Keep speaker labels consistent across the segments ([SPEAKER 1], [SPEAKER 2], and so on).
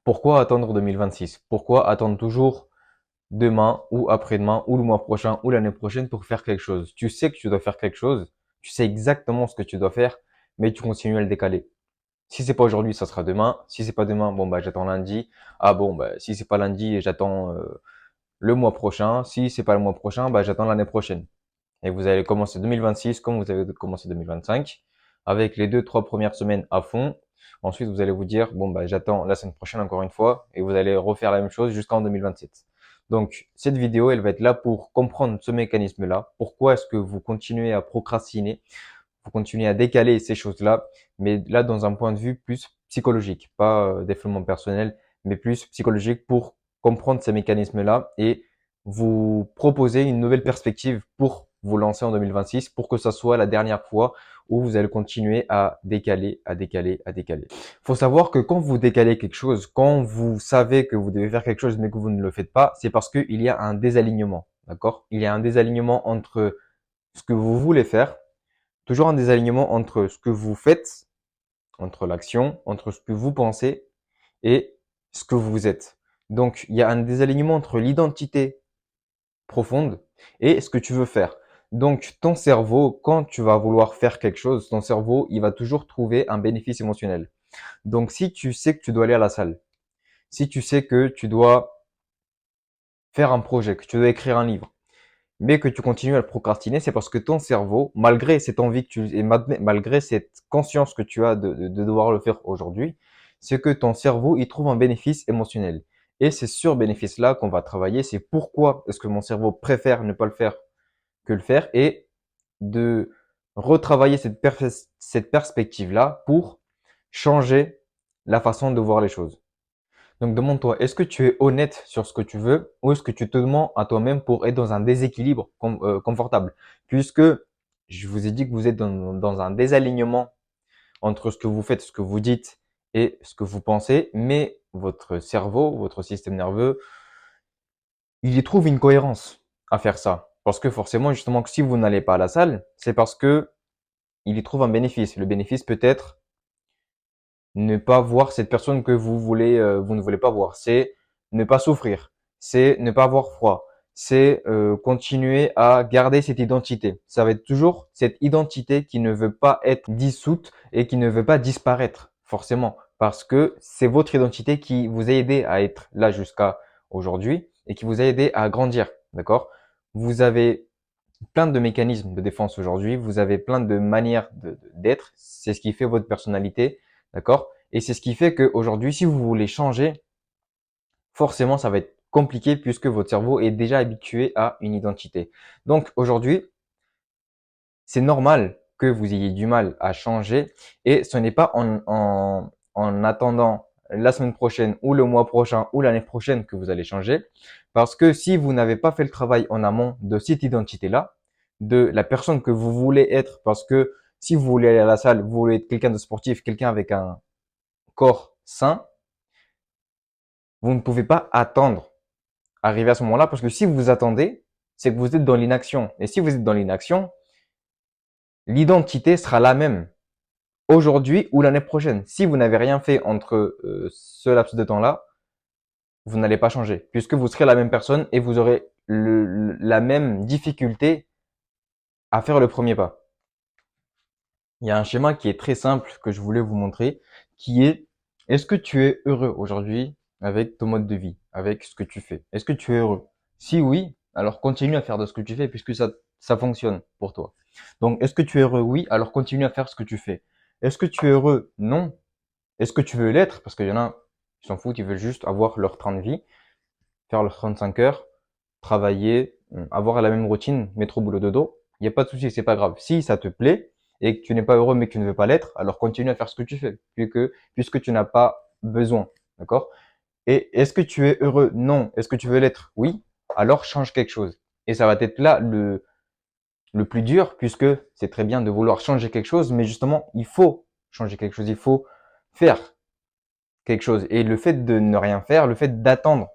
[SPEAKER 1] Pourquoi attendre 2026? Pourquoi attendre toujours demain ou après-demain ou le mois prochain ou l'année prochaine pour faire quelque chose? Tu sais que tu dois faire quelque chose, tu sais exactement ce que tu dois faire, mais tu continues à le décaler. Si c'est pas aujourd'hui, ça sera demain. Si c'est pas demain, bon bah j'attends lundi. Ah bon bah si c'est pas lundi, j'attends le mois prochain. Si c'est pas le mois prochain, bah j'attends l'année prochaine. Et vous allez commencer 2026 comme vous avez commencé 2025, avec les 2, 3 premières semaines à fond. Ensuite, vous allez vous dire, bon, bah, j'attends la semaine prochaine encore une fois, et vous allez refaire la même chose jusqu'en 2027. Donc, cette vidéo, elle va être là pour comprendre ce mécanisme-là. Pourquoi est-ce que vous continuez à procrastiner, vous continuez à décaler ces choses-là, mais là, dans un point de vue plus psychologique, pas développement personnel, mais plus psychologique pour comprendre ces mécanismes-là et vous proposer une nouvelle perspective pour vous lancer en 2026 pour que ça soit la dernière fois où vous allez continuer à décaler, à décaler, à décaler. Faut savoir que quand vous décalez quelque chose, quand vous savez que vous devez faire quelque chose mais que vous ne le faites pas, c'est parce qu'il y a un désalignement, d'accord? Il y a un désalignement entre ce que vous voulez faire, toujours un désalignement entre ce que vous faites, entre l'action, entre ce que vous pensez et ce que vous êtes. Donc, il y a un désalignement entre l'identité profonde et ce que tu veux faire. Donc, ton cerveau, quand tu vas vouloir faire quelque chose, ton cerveau, il va toujours trouver un bénéfice émotionnel. Donc, si tu sais que tu dois aller à la salle, si tu sais que tu dois faire un projet, que tu dois écrire un livre, mais que tu continues à le procrastiner, c'est parce que ton cerveau, malgré cette envie que tu et malgré cette conscience que tu as de devoir le faire aujourd'hui, c'est que ton cerveau, il trouve un bénéfice émotionnel. Et c'est sur bénéfice-là qu'on va travailler. C'est pourquoi est-ce que mon cerveau préfère ne pas le faire que le faire et de retravailler cette perspective-là pour changer la façon de voir les choses. Donc demande-toi, est-ce que tu es honnête sur ce que tu veux ou est-ce que tu te mens à toi-même pour être dans un déséquilibre confortable? Puisque je vous ai dit que vous êtes dans un désalignement entre ce que vous faites, ce que vous dites et ce que vous pensez, mais votre cerveau, votre système nerveux, il y trouve une cohérence à faire ça. Parce que forcément, justement, que si vous n'allez pas à la salle, c'est parce que il y trouve un bénéfice. Le bénéfice peut être ne pas voir cette personne que vous ne voulez pas voir. C'est ne pas souffrir. C'est ne pas avoir froid. C'est continuer à garder cette identité. Ça va être toujours cette identité qui ne veut pas être dissoute et qui ne veut pas disparaître, forcément. Parce que c'est votre identité qui vous a aidé à être là jusqu'à aujourd'hui et qui vous a aidé à grandir. D'accord? Vous avez plein de mécanismes de défense aujourd'hui. Vous avez plein de manières d'être. C'est ce qui fait votre personnalité. D'accord? Et c'est ce qui fait qu'aujourd'hui, si vous voulez changer, forcément, ça va être compliqué puisque votre cerveau est déjà habitué à une identité. Donc aujourd'hui, c'est normal que vous ayez du mal à changer et ce n'est pas en attendant la semaine prochaine ou le mois prochain ou l'année prochaine que vous allez changer. Parce que si vous n'avez pas fait le travail en amont de cette identité-là, de la personne que vous voulez être, parce que si vous voulez aller à la salle, vous voulez être quelqu'un de sportif, quelqu'un avec un corps sain, vous ne pouvez pas attendre arriver à ce moment-là parce que si vous attendez, c'est que vous êtes dans l'inaction. Et si vous êtes dans l'inaction, l'identité sera la même aujourd'hui ou l'année prochaine. Si vous n'avez rien fait entre ce laps de temps-là, vous n'allez pas changer puisque vous serez la même personne et vous aurez la même difficulté à faire le premier pas. Il y a un schéma qui est très simple que je voulais vous montrer qui est est-ce que tu es heureux aujourd'hui avec ton mode de vie, avec ce que tu fais? Est-ce que tu es heureux? Si oui, alors continue à faire de ce que tu fais puisque ça fonctionne pour toi. Donc, est-ce que tu es heureux? Oui, alors continue à faire ce que tu fais. Est-ce que tu es heureux? Non. Est-ce que tu veux l'être? Parce qu'il y en a, ils s'en foutent, ils veulent juste avoir leur train de vie, faire leurs 35 heures, travailler, avoir la même routine, métro boulot dodo. Il n'y a pas de souci, c'est pas grave. Si ça te plaît et que tu n'es pas heureux mais que tu ne veux pas l'être, alors continue à faire ce que tu fais, puisque tu n'as pas besoin. D'accord? Et est-ce que tu es heureux? Non. Est-ce que tu veux l'être? Oui. Alors change quelque chose. Et ça va être là le plus dur, puisque c'est très bien de vouloir changer quelque chose, mais justement, il faut changer quelque chose, il faut faire quelque chose. Et le fait de ne rien faire, le fait d'attendre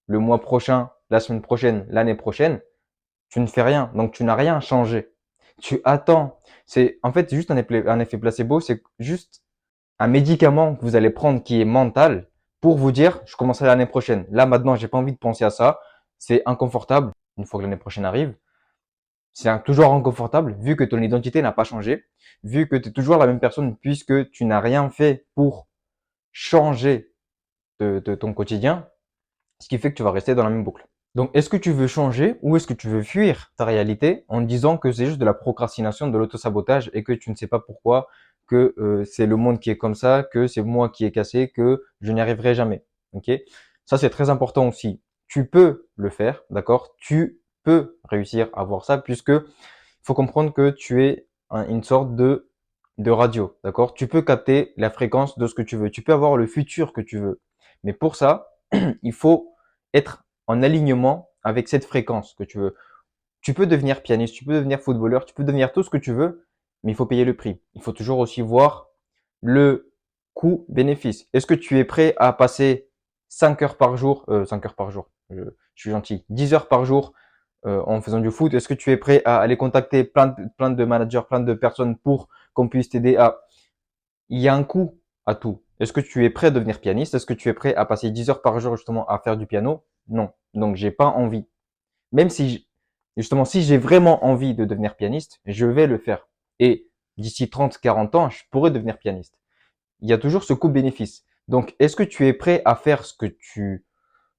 [SPEAKER 1] le mois prochain, la semaine prochaine, l'année prochaine, tu ne fais rien. Donc tu n'as rien changé. Tu attends. C'est en fait juste un effet placebo, c'est juste un médicament que vous allez prendre qui est mental pour vous dire, je commencerai l'année prochaine. Là, maintenant, j'ai pas envie de penser à ça. C'est inconfortable une fois que l'année prochaine arrive. C'est toujours inconfortable vu que ton identité n'a pas changé, vu que tu es toujours la même personne puisque tu n'as rien fait pour changer de ton quotidien, ce qui fait que tu vas rester dans la même boucle. Donc, est-ce que tu veux changer ou est-ce que tu veux fuir ta réalité en disant que c'est juste de la procrastination, de l'autosabotage et que tu ne sais pas pourquoi, que c'est le monde qui est comme ça, que c'est moi qui ai cassé, que je n'y arriverai jamais. Ok? Ça, c'est très important aussi. Tu peux le faire, d'accord? Tu peux réussir à voir ça puisque il faut comprendre que tu es une sorte de radio, d'accord? Tu peux capter la fréquence de ce que tu veux. Tu peux avoir le futur que tu veux. Mais pour ça, il faut être en alignement avec cette fréquence que tu veux. Tu peux devenir pianiste, tu peux devenir footballeur, tu peux devenir tout ce que tu veux, mais il faut payer le prix. Il faut toujours aussi voir le coût-bénéfice. Est-ce que tu es prêt à passer 5 heures par jour, 5 heures par jour, je suis gentil, 10 heures par jour en faisant du foot? Est-ce que tu es prêt à aller contacter plein de managers, plein de personnes pour qu'on puisse t'aider à... Il y a un coût à tout. Est-ce que tu es prêt à devenir pianiste? Est-ce que tu es prêt à passer 10 heures par jour justement à faire du piano? Non. Donc j'ai pas envie. Même si, justement, si j'ai vraiment envie de devenir pianiste, je vais le faire. Et d'ici 30, 40 ans, je pourrais devenir pianiste. Il y a toujours ce coût-bénéfice. Donc, est-ce que tu es prêt à faire ce que tu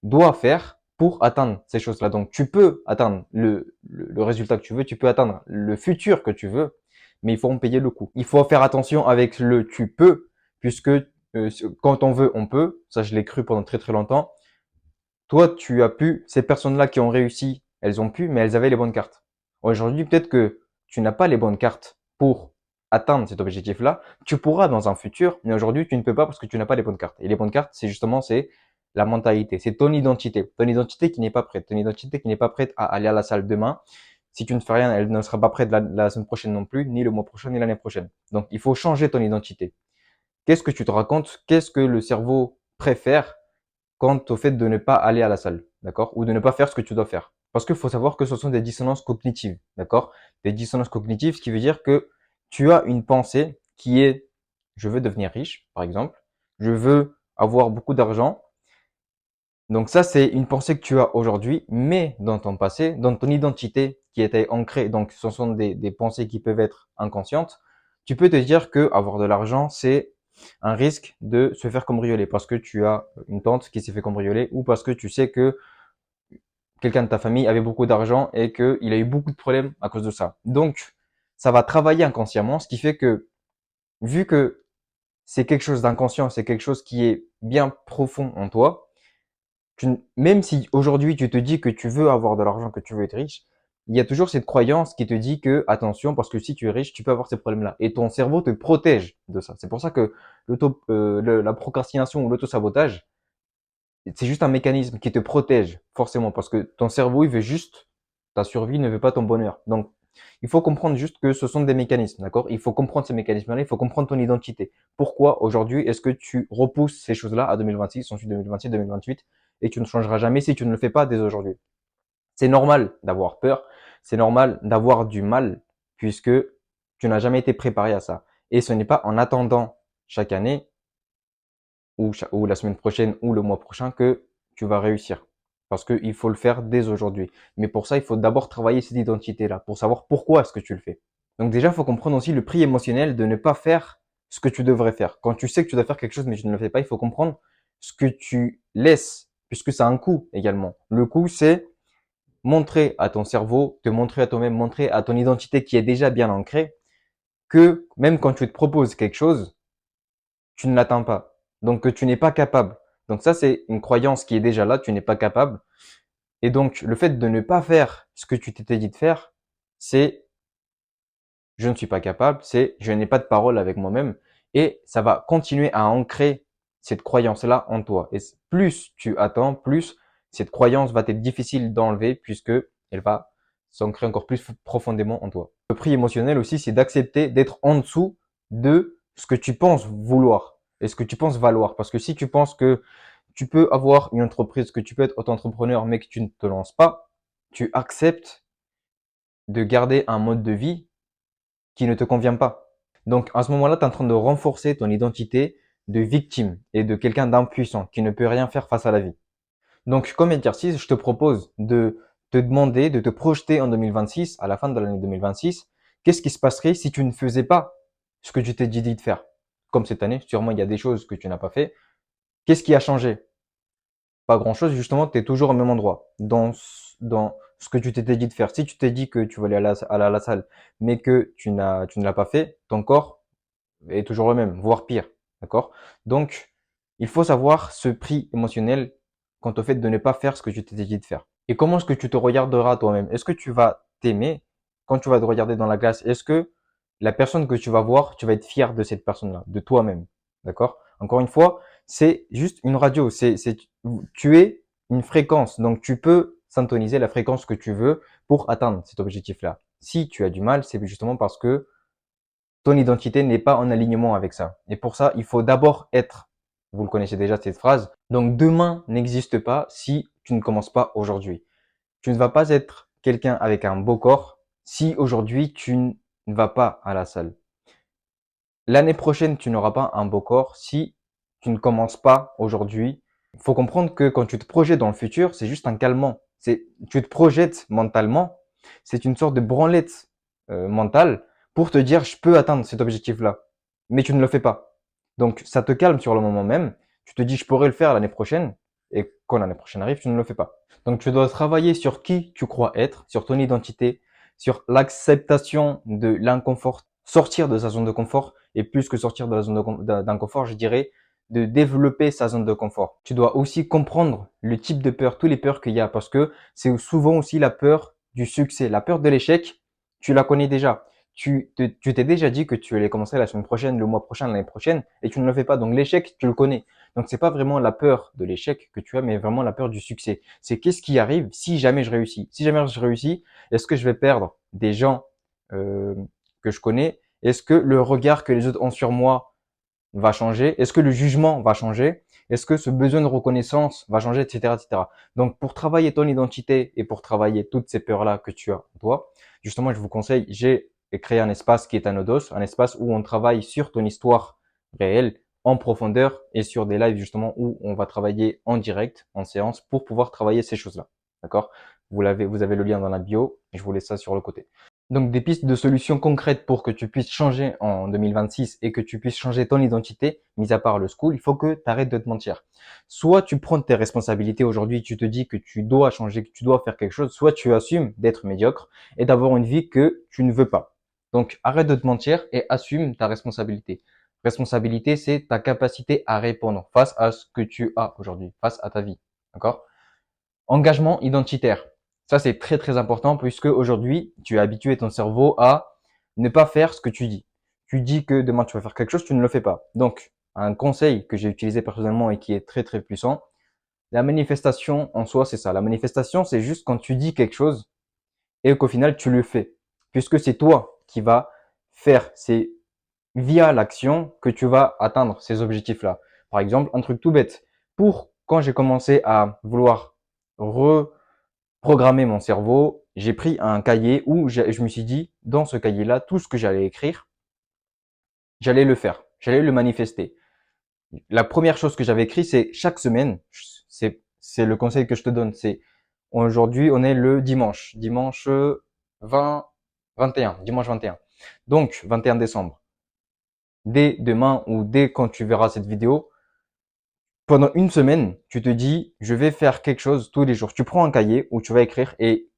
[SPEAKER 1] dois faire pour atteindre ces choses-là? Donc, tu peux atteindre le résultat que tu veux, tu peux atteindre le futur que tu veux, mais il faut en payer le coût. Il faut faire attention avec le tu peux, puisque quand on veut, on peut. Ça, je l'ai cru pendant très très longtemps. Toi, tu as pu, ces personnes-là qui ont réussi, elles ont pu, mais elles avaient les bonnes cartes. Aujourd'hui, peut-être que tu n'as pas les bonnes cartes pour atteindre cet objectif-là. Tu pourras dans un futur, mais aujourd'hui, tu ne peux pas parce que tu n'as pas les bonnes cartes. Et les bonnes cartes, c'est justement, c'est la mentalité, c'est ton identité qui n'est pas prête, ton identité qui n'est pas prête à aller à la salle demain. Si tu ne fais rien, elle ne sera pas prête la semaine prochaine non plus, ni le mois prochain, ni l'année prochaine. Donc, il faut changer ton identité. Qu'est-ce que tu te racontes? Qu'est-ce que le cerveau préfère quant au fait de ne pas aller à la salle, d'accord? Ou de ne pas faire ce que tu dois faire. Parce qu'il faut savoir que ce sont des dissonances cognitives, d'accord? Des dissonances cognitives, ce qui veut dire que tu as une pensée qui est je veux devenir riche, par exemple, je veux avoir beaucoup d'argent. Donc ça, c'est une pensée que tu as aujourd'hui, mais dans ton passé, dans ton identité qui était ancrée, donc ce sont des pensées qui peuvent être inconscientes, tu peux te dire que avoir de l'argent, c'est un risque de se faire cambrioler parce que tu as une tante qui s'est fait cambrioler ou parce que tu sais que quelqu'un de ta famille avait beaucoup d'argent et qu'il a eu beaucoup de problèmes à cause de ça. Donc, ça va travailler inconsciemment, ce qui fait que, vu que c'est quelque chose d'inconscient, c'est quelque chose qui est bien profond en toi, même si aujourd'hui tu te dis que tu veux avoir de l'argent, que tu veux être riche, il y a toujours cette croyance qui te dit que attention, parce que si tu es riche, tu peux avoir ces problèmes-là. Et ton cerveau te protège de ça. C'est pour ça que la procrastination ou l'autosabotage, c'est juste un mécanisme qui te protège forcément, parce que ton cerveau, il veut juste ta survie, ne veut pas ton bonheur. Donc, il faut comprendre juste que ce sont des mécanismes, d'accord? Il faut comprendre ces mécanismes-là, il faut comprendre ton identité. Pourquoi aujourd'hui est-ce que tu repousses ces choses-là à 2026, ensuite 2027, 2028, et tu ne changeras jamais si tu ne le fais pas dès aujourd'hui? C'est normal d'avoir peur, c'est normal d'avoir du mal, puisque tu n'as jamais été préparé à ça. Et ce n'est pas en attendant chaque année ou la semaine prochaine ou le mois prochain que tu vas réussir. Parce qu'il faut le faire dès aujourd'hui. Mais pour ça, il faut d'abord travailler cette identité-là, pour savoir pourquoi est-ce que tu le fais. Donc déjà, il faut comprendre aussi le prix émotionnel de ne pas faire ce que tu devrais faire. Quand tu sais que tu dois faire quelque chose mais tu ne le fais pas, il faut comprendre ce que tu laisses, puisque ça a un coût également. Le coût, c'est montrer à ton cerveau, te montrer à toi-même, montrer à ton identité qui est déjà bien ancrée, que même quand tu te proposes quelque chose, tu ne l'atteins pas. Donc que tu n'es pas capable. Donc ça, c'est une croyance qui est déjà là, tu n'es pas capable. Et donc le fait de ne pas faire ce que tu t'étais dit de faire, c'est je ne suis pas capable, c'est je n'ai pas de parole avec moi-même. Et ça va continuer à ancrer cette croyance-là en toi. Et plus tu attends, plus cette croyance va être difficile d'enlever puisque elle va s'ancrer encore plus profondément en toi. Le prix émotionnel aussi, c'est d'accepter d'être en dessous de ce que tu penses vouloir et ce que tu penses valoir. Parce que si tu penses que tu peux avoir une entreprise, que tu peux être auto-entrepreneur, mais que tu ne te lances pas, tu acceptes de garder un mode de vie qui ne te convient pas. Donc à ce moment-là, tu es en train de renforcer ton identité de victime et de quelqu'un d'impuissant qui ne peut rien faire face à la vie. Donc, comme exercice, je te propose de te demander, de te projeter en 2026, à la fin de l'année 2026, qu'est-ce qui se passerait si tu ne faisais pas ce que tu t'es dit de faire? Comme cette année, sûrement il y a des choses que tu n'as pas fait. Qu'est-ce qui a changé? Pas grand-chose, justement, tu es toujours au même endroit, dans ce que tu t'étais dit de faire. Si tu t'es dit que tu voulais aller à la salle, mais que tu ne l'as pas fait, ton corps est toujours le même, voire pire. D'accord? Donc, il faut savoir ce prix émotionnel quant au fait de ne pas faire ce que tu t'étais dit de faire. Et comment est-ce que tu te regarderas toi-même? Est-ce que tu vas t'aimer quand tu vas te regarder dans la glace? Est-ce que la personne que tu vas voir, tu vas être fier de cette personne-là, de toi-même? D'accord? Encore une fois, c'est juste une radio. Tu es une fréquence. Donc, tu peux syntoniser la fréquence que tu veux pour atteindre cet objectif-là. Si tu as du mal, c'est justement parce que ton identité n'est pas en alignement avec ça. Et pour ça, il faut d'abord être, vous le connaissez déjà cette phrase, donc demain n'existe pas si tu ne commences pas aujourd'hui. Tu ne vas pas être quelqu'un avec un beau corps si aujourd'hui tu ne vas pas à la salle. L'année prochaine, tu n'auras pas un beau corps si tu ne commences pas aujourd'hui. Il faut comprendre que quand tu te projettes dans le futur, c'est juste un calmant. Tu te projettes mentalement, c'est une sorte de branlette mentale pour te dire je peux atteindre cet objectif-là, mais tu ne le fais pas. Donc ça te calme sur le moment même. Tu te dis je pourrais le faire l'année prochaine, et quand l'année prochaine arrive, tu ne le fais pas. Donc tu dois travailler sur qui tu crois être, sur ton identité, sur l'acceptation de l'inconfort, sortir de sa zone de confort, et plus que sortir de la zone d'inconfort, je dirais de développer sa zone de confort. Tu dois aussi comprendre le type de peur, tous les peurs qu'il y a, parce que c'est souvent aussi la peur du succès, la peur de l'échec, tu la connais déjà. Tu t'es déjà dit que tu allais commencer la semaine prochaine, le mois prochain, l'année prochaine, et tu ne le fais pas. Donc l'échec, tu le connais. Donc c'est pas vraiment la peur de l'échec que tu as, mais vraiment la peur du succès. C'est qu'est-ce qui arrive si jamais je réussis. Si jamais je réussis, est-ce que je vais perdre des gens euh, que je connais? Est-ce que le regard que les autres ont sur moi va changer? Est-ce que le jugement va changer? Est-ce que ce besoin de reconnaissance va changer, etc., etc. Donc, pour travailler ton identité et pour travailler toutes ces peurs-là que tu as en toi, justement, je vous conseille, j'ai créé un espace qui est Anodos, un espace où on travaille sur ton histoire réelle en profondeur et sur des lives justement où on va travailler en direct, en séance, pour pouvoir travailler ces choses-là. D'accord? Vous avez le lien dans la bio et je vous laisse ça sur le côté. Donc des pistes de solutions concrètes pour que tu puisses changer en 2026 et que tu puisses changer ton identité, mis à part le school, il faut que tu arrêtes de te mentir. Soit tu prends tes responsabilités aujourd'hui, tu te dis que tu dois changer, que tu dois faire quelque chose, soit tu assumes d'être médiocre et d'avoir une vie que tu ne veux pas. Donc arrête de te mentir et assume ta responsabilité. Responsabilité, c'est ta capacité à répondre face à ce que tu as aujourd'hui, face à ta vie. D'accord? Engagement identitaire. Ça, c'est très, très important puisque aujourd'hui, tu as habitué ton cerveau à ne pas faire ce que tu dis. Tu dis que demain, tu vas faire quelque chose, tu ne le fais pas. Donc, un conseil que j'ai utilisé personnellement et qui est très, très puissant, la manifestation en soi, c'est ça. La manifestation, c'est juste quand tu dis quelque chose et qu'au final, tu le fais. Puisque c'est toi qui vas faire. C'est via l'action que tu vas atteindre ces objectifs-là. Par exemple, un truc tout bête. Pour quand j'ai commencé à vouloir reprogrammer mon cerveau, j'ai pris un cahier où je me suis dit, dans ce cahier-là, tout ce que j'allais écrire, j'allais le faire, j'allais le manifester. La première chose que j'avais écrit, c'est chaque semaine, c'est le conseil que je te donne, c'est aujourd'hui, on est le dimanche 20, 21, dimanche 21. Donc, 21 décembre. Dès demain ou dès quand tu verras cette vidéo, pendant une semaine, tu te dis, je vais faire quelque chose tous les jours. Tu prends un cahier où tu vas écrire et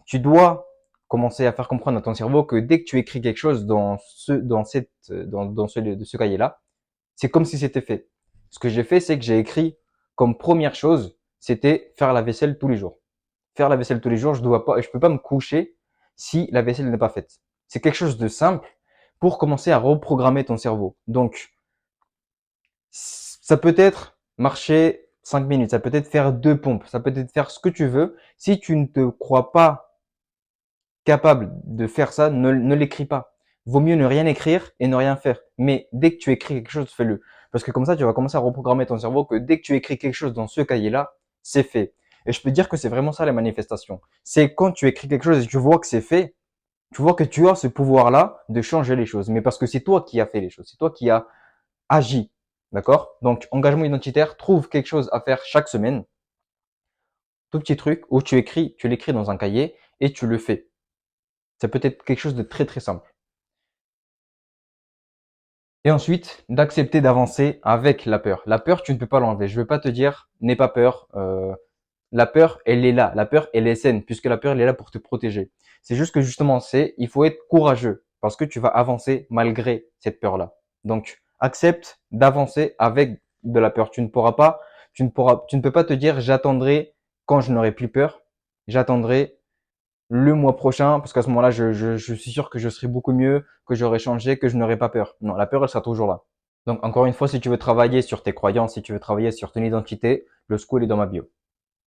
[SPEAKER 1] tu dois commencer à faire comprendre à ton cerveau que dès que tu écris quelque chose de ce cahier-là, c'est comme si c'était fait. Ce que j'ai fait, c'est que j'ai écrit comme première chose, c'était faire la vaisselle tous les jours. Faire la vaisselle tous les jours, je peux pas me coucher si la vaisselle n'est pas faite. C'est quelque chose de simple pour commencer à reprogrammer ton cerveau. Donc, ça peut être marcher 5 minutes, ça peut être faire 2 pompes, ça peut être faire ce que tu veux. Si tu ne te crois pas capable de faire ça, ne l'écris pas. Vaut mieux ne rien écrire et ne rien faire. Mais dès que tu écris quelque chose, fais-le. Parce que comme ça, tu vas commencer à reprogrammer ton cerveau que dès que tu écris quelque chose dans ce cahier-là, c'est fait. Et je peux te dire que c'est vraiment ça la manifestation. C'est quand tu écris quelque chose et tu vois que c'est fait, tu vois que tu as ce pouvoir-là de changer les choses. Mais parce que c'est toi qui as fait les choses, c'est toi qui as agi. D'accord? Donc, engagement identitaire, trouve quelque chose à faire chaque semaine, tout petit truc, où tu l'écris dans un cahier et tu le fais. Ça peut être quelque chose de très très simple. Et ensuite, d'accepter d'avancer avec la peur. La peur, tu ne peux pas l'enlever. Je ne veux pas te dire, n'aie pas peur. La peur, elle est là. La peur, elle est saine, puisque la peur, elle est là pour te protéger. C'est juste que justement, il faut être courageux, parce que tu vas avancer malgré cette peur-là. Donc, accepte d'avancer avec de la peur. Tu ne peux pas te dire, j'attendrai quand je n'aurai plus peur. J'attendrai le mois prochain, parce qu'à ce moment-là, je suis sûr que je serai beaucoup mieux, que j'aurai changé, que je n'aurai pas peur. Non, la peur, elle sera toujours là. Donc, encore une fois, si tu veux travailler sur tes croyances, si tu veux travailler sur ton identité, le school est dans ma bio.